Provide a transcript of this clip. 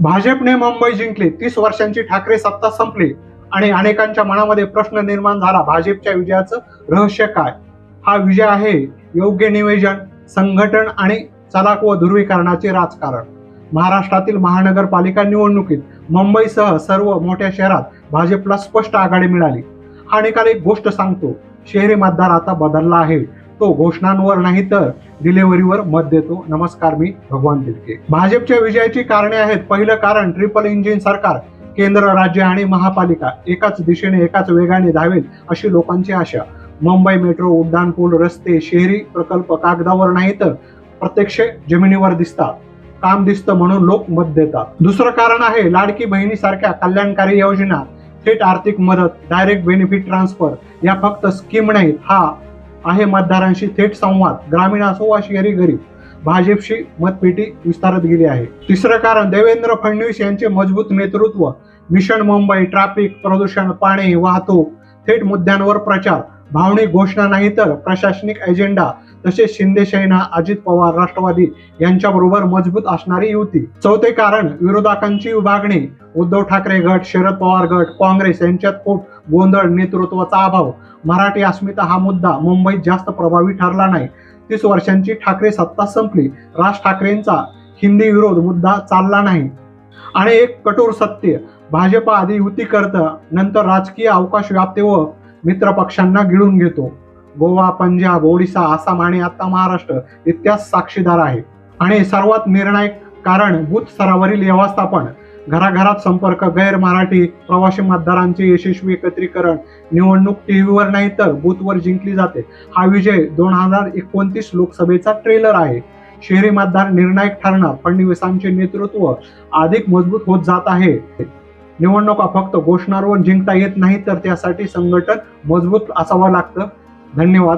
भाजपने मुंबई जिंकली, 30 वर्षांची ठाकरे सत्ता संपली आणि अनेकांच्या मनामध्ये प्रश्न निर्माण झाला, भाजपच्या विजयाचं रहस्य काय? हा विजय आहे योग्य नियोजन, संघटन आणि चलाख व ध्रुवीकरणाचे राजकारण. महाराष्ट्रातील महानगरपालिका निवडणुकीत मुंबईसह सर्व मोठ्या शहरात भाजपला स्पष्ट आघाडी मिळाली. हा निकाल एक गोष्ट सांगतो, शहरी मतदार आता बदलला आहे. तो घोषणांवर नाही तर डिलिव्हरीवर मत देतो. नमस्कार, मी भगवान तिडके. भाजपच्या विजयाची कारणे आहेत. पहिलं कारण, ट्रिपल इंजिन सरकार, केंद्र, राज्य आणि महापालिका एकाच दिशेने एकाच वेगाने धावेल अशी लोकांची आशा. मुंबई मेट्रो, उड्डाणपूल, रस्ते, शहरी प्रकल्प कागदावर नाही तर प्रत्यक्ष जमिनीवर दिसतात. काम दिसतं म्हणून लोक मत देतात. दुसरं कारण आहे लाडकी बहिणीसारख्या कल्याणकारी योजना, थेट आर्थिक मदत, डायरेक्ट बेनिफिट ट्रान्सफर. या फक्त स्कीम नाहीत, हा आहे मतदारांशी थेट संवाद. ग्रामीण असो वा शहरी गरीब, भाजपशी मतपेटी विस्तारत गेली आहे. तिसरं कारण, देवेंद्र फडणवीस यांचे मजबूत नेतृत्व, मिशन मुंबई, ट्रॅफिक, प्रदूषण, पाणी, वाहतूक, थेट मुद्द्यांवर प्रचार, भावनिक घोषणा नाही तर प्रशासनिक एजेंडा. तसेच शिंदे सेना, अजित पवार, राष्ट्रवादी यांच्याबरोबर मजबूत असणारी युती. चौथे कारण, विरोधकांची विभागणी, उद्धव ठाकरे गट, शरद पवार गट, काँग्रेस यांच्यात खूप गोंधळ, नेतृत्वाचा अभाव. मराठी अस्मिता हा मुद्दा मुंबईत जास्त प्रभावी ठरला नाही. 30 वर्षांची ठाकरे सत्ता संपली, राज ठाकरेंचा हिंदी विरोध मुद्दा चालला नाही. आणि एक कठोर सत्य, भाजप आधी युती करतं, नंतर राजकीय अवकाश व्याप्ते व मित्र पक्षांना गिळून घेतो. गोवा, पंजाब, ओडिसा, आसाम आणि आता महाराष्ट्र इतिहास साक्षीदार आहे. आणि सर्वात निर्णायक कारण, बूथ स्तरावरील व्यवस्थापन, घराघरात संपर्क, गैर मराठी प्रवासी मतदारांचे यशस्वी एकत्रीकरण. निवडणूक टीव्हीवर नाही तर बूथवर जिंकली जाते. हा विजय 2029 लोकसभेचा ट्रेलर आहे. शहरी मतदार निर्णायक ठरणार. फडणवीसांचे नेतृत्व अधिक मजबूत होत जात आहे. निवडणुका फक्त घोषणांवर जिंकता येत नाही तर त्यासाठी संघटन मजबूत असावं लागतं. धन्यवाद.